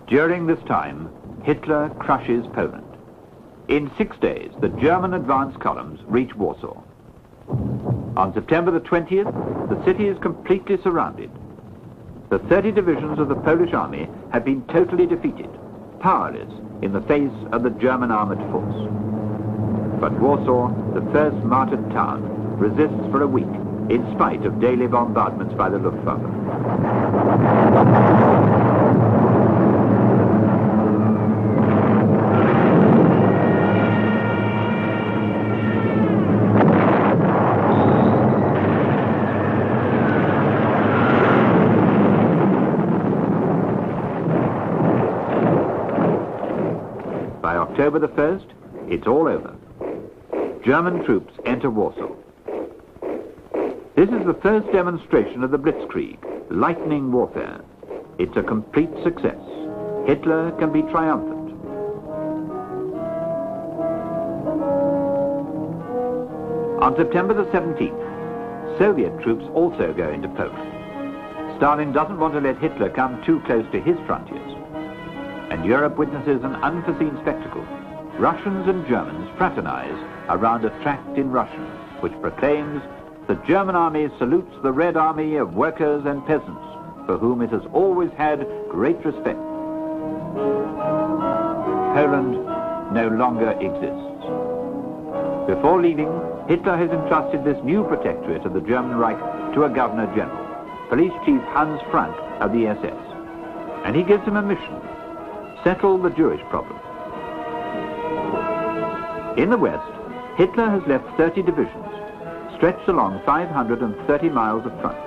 During this time, Hitler crushes Poland. In 6 days, the German advance columns reach Warsaw. On September the 20th, the city is completely surrounded. The 30 divisions of the Polish army have been totally defeated, powerless in the face of the German armored force. But Warsaw, the first martyred town, resists for a week in spite of daily bombardments by the Luftwaffe. By October the 1st, it's all over. German troops enter Warsaw. This is the first demonstration of the Blitzkrieg, lightning warfare. It's a complete success. Hitler can be triumphant. On September the 17th, Soviet troops also go into Poland. Stalin doesn't want to let Hitler come too close to his frontiers. And Europe witnesses an unforeseen spectacle. Russians and Germans fraternize around a tract in Russian, which proclaims the German army salutes the Red Army of workers and peasants, for whom it has always had great respect. Poland no longer exists. Before leaving, Hitler has entrusted this new protectorate of the German Reich to a Governor General, Police Chief Hans Frank of the SS. And he gives him a mission: settle the Jewish problem. In the West, Hitler has left 30 divisions, stretched along 530 miles of front.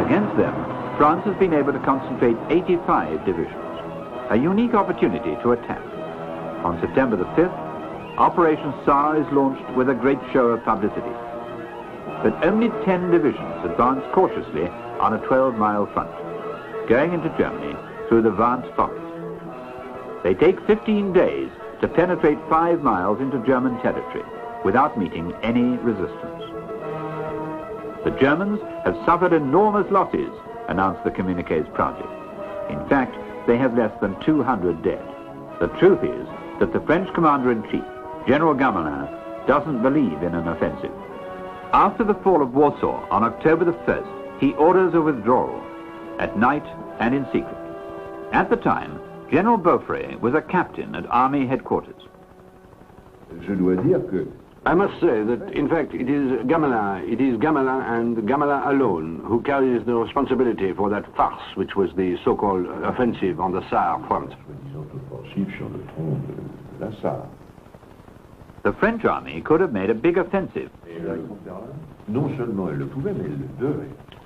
Against them, France has been able to concentrate 85 divisions, a unique opportunity to attack. On September the 5th, Operation Tsar is launched with a great show of publicity. But only 10 divisions advance cautiously on a 12-mile front, going into Germany through the Vance forest. They take 15 days to penetrate 5 miles into German territory without meeting any resistance. The Germans have suffered enormous losses, announced the communiques proudly. In fact, they have less than 200 dead. The truth is that the French commander-in-chief, General Gamelin, doesn't believe in an offensive. After the fall of Warsaw on October the 1st, he orders a withdrawal, at night and in secret. At the time, General Beaufret was a captain at Army headquarters. I must say that, in fact, it is Gamelin and Gamelin alone who carries the responsibility for that farce which was the so-called offensive on the Saar front. The French army could have made a big offensive.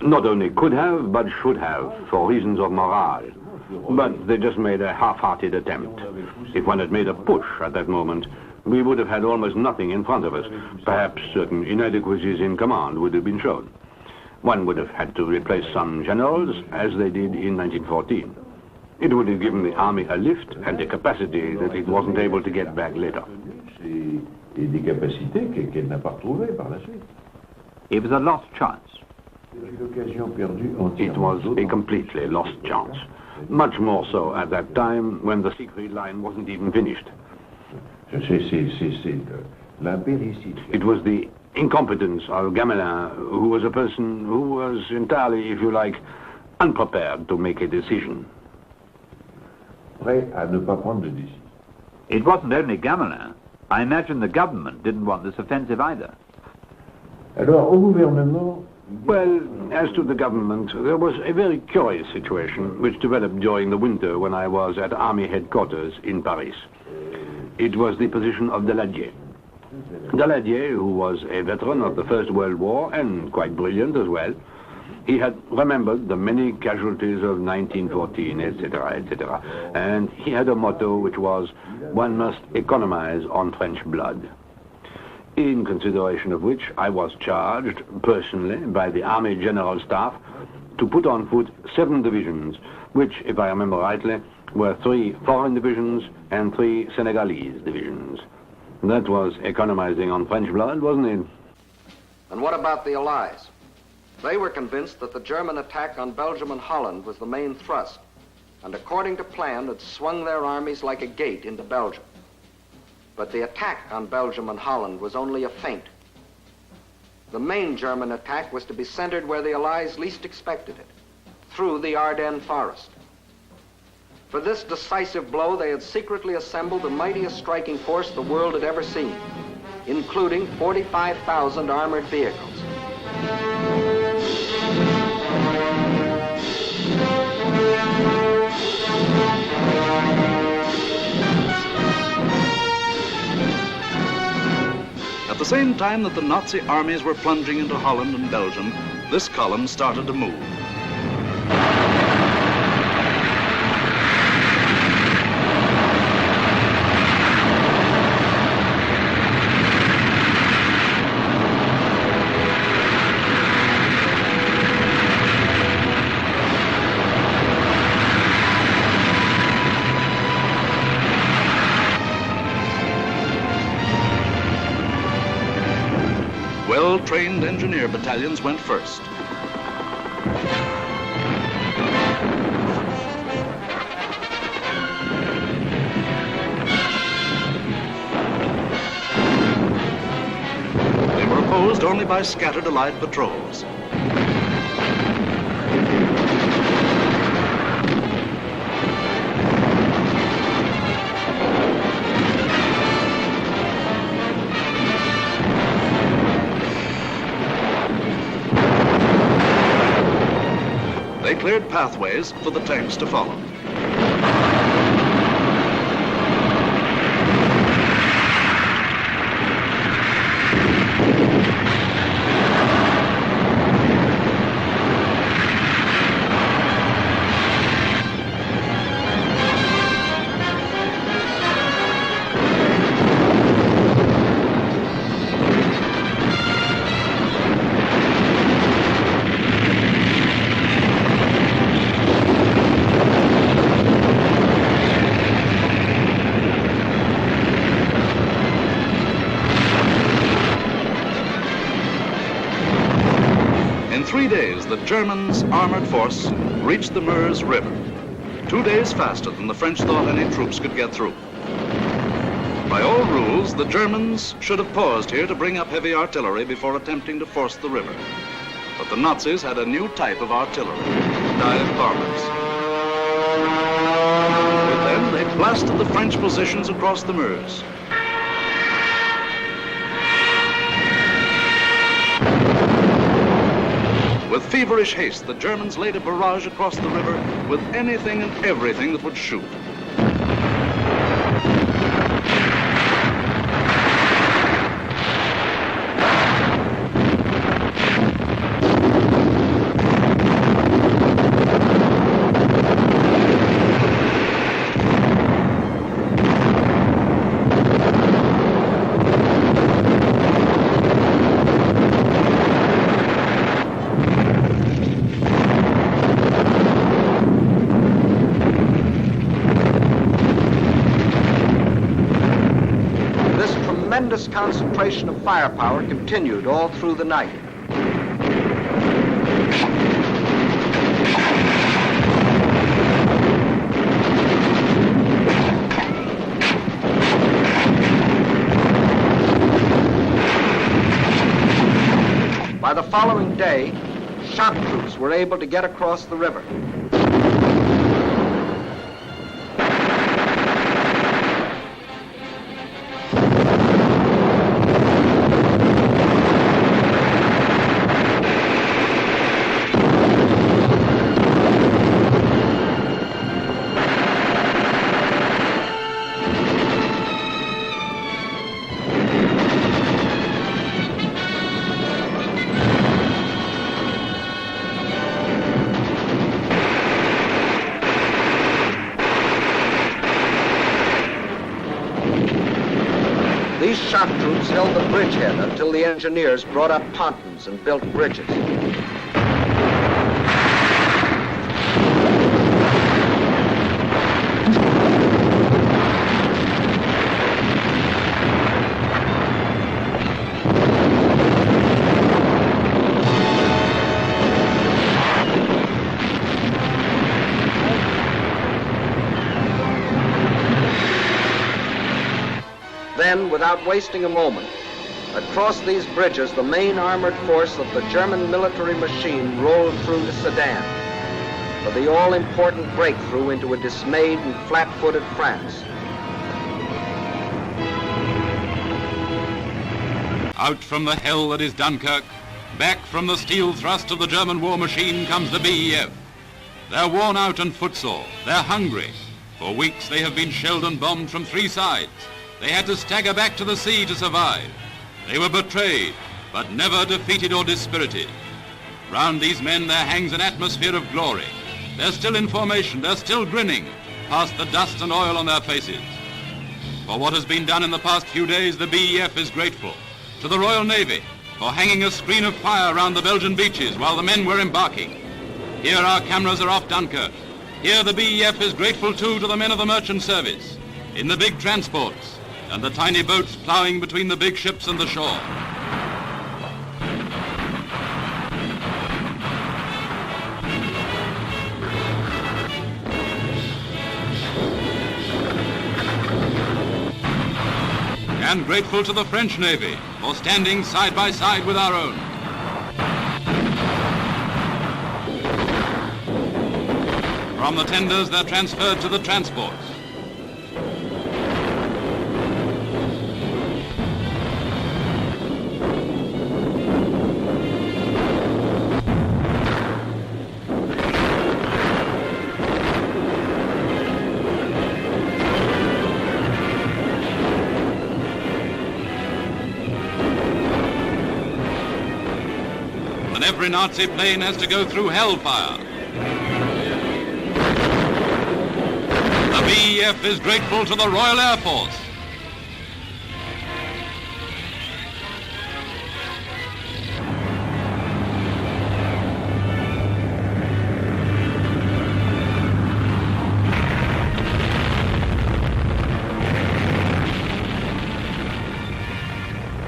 Not only could have, but should have, for reasons of morale. But they just made a half-hearted attempt. If one had made a push at that moment, we would have had almost nothing in front of us. Perhaps certain inadequacies in command would have been shown. One would have had to replace some generals, as they did in 1914. It would have given the army a lift and a capacity that it wasn't able to get back later. It was a lost chance. It was a completely lost chance. Much more so at that time when the Siegfried line wasn't even finished. It was the incompetence of Gamelin, who was a person who was entirely, if you like, unprepared to make a decision. It wasn't only Gamelin. I imagine the government didn't want this offensive either. Well, as to the government, there was a very curious situation which developed during the winter when I was at Army headquarters in Paris. It was the position of Daladier. Daladier, who was a veteran of the First World War and quite brilliant as well, he had remembered the many casualties of 1914, etc., etc., and he had a motto which was, one must economize on French blood. In consideration of which, I was charged, personally, by the Army General Staff, to put on foot 7 divisions, which, if I remember rightly, were 3 foreign divisions and 3 Senegalese divisions. That was economizing on French blood, wasn't it? And what about the Allies? They were convinced that the German attack on Belgium and Holland was the main thrust. and according to plan had swung their armies like a gate into Belgium. But the attack on Belgium and Holland was only a feint. The main German attack was to be centered where the Allies least expected it, through the Ardennes forest. For this decisive blow, they had secretly assembled the mightiest striking force the world had ever seen, including 45,000 armored vehicles. At the same time that the Nazi armies were plunging into Holland and Belgium, this column started to move. Well-trained engineer battalions went first. They were opposed only by scattered Allied patrols. They cleared pathways for the tanks to follow. In 3 days, the Germans' armored force reached the Meuse River, 2 days faster than the French thought any troops could get through. By all rules, the Germans should have paused here to bring up heavy artillery before attempting to force the river. But the Nazis had a new type of artillery, dive bombers. With them, they blasted the French positions across the Meuse. With feverish haste, the Germans laid a barrage across the river with anything and everything that would shoot. Tremendous concentration of firepower continued all through the night. By the following day, shock troops were able to get across the river. These shock troops held the bridgehead until the engineers brought up pontons and built bridges. then, without wasting a moment, across these bridges, the main armored force of the German military machine rolled through to Sedan for the all-important breakthrough into a dismayed and flat-footed France. Out from the hell that is Dunkirk, back from the steel thrust of the German war machine comes the BEF. They're worn out and footsore. They're hungry. For weeks they have been shelled and bombed from 3 sides. They had to stagger back to the sea to survive. They were betrayed, but never defeated or dispirited. Round these men there hangs an atmosphere of glory. They're still in formation, they're still grinning, past the dust and oil on their faces. For what has been done in the past few days, the BEF is grateful. To the Royal Navy, for hanging a screen of fire round the Belgian beaches while the men were embarking. Here our cameras are off Dunkirk. Here the BEF is grateful too to the men of the merchant service, in the big transports, and the tiny boats ploughing between the big ships and the shore. And grateful to the French Navy for standing side by side with our own. From the tenders, they're transferred to the transports. And every Nazi plane has to go through hellfire. The BEF is grateful to the Royal Air Force.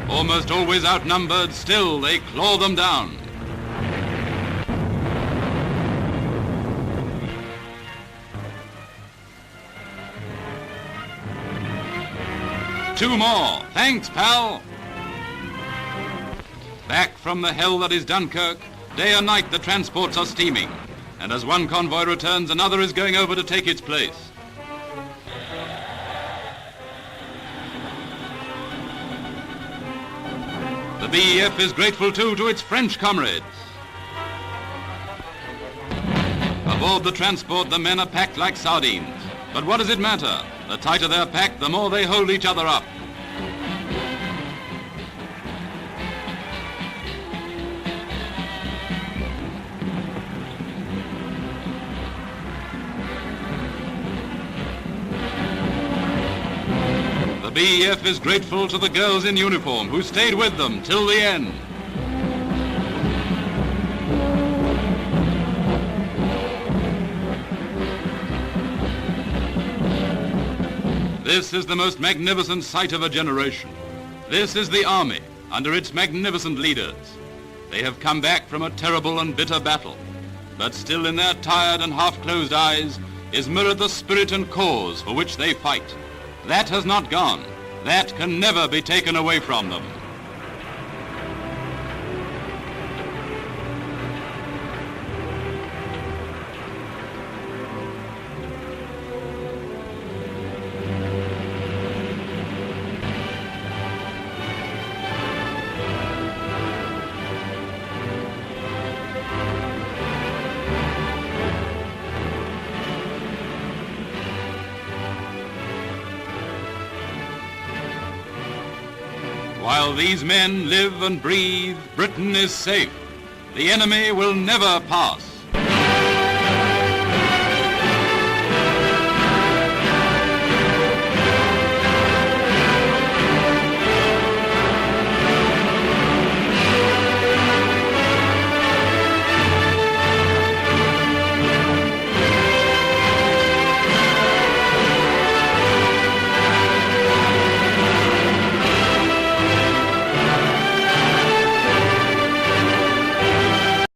Almost always outnumbered, still they claw them down. Two more. Thanks, pal. Back from the hell that is Dunkirk, day and night the transports are steaming. And as one convoy returns, another is going over to take its place. The BEF is grateful too to its French comrades. Aboard the transport, the men are packed like sardines. But what does it matter? The tighter they're packed, the more they hold each other up. The BEF is grateful to the girls in uniform who stayed with them till the end. This is the most magnificent sight of a generation. This is the army under its magnificent leaders. They have come back from a terrible and bitter battle, but still in their tired and half-closed eyes is mirrored the spirit and cause for which they fight. That has not gone. That can never be taken away from them. While these men live and breathe, Britain is safe. The enemy will never pass.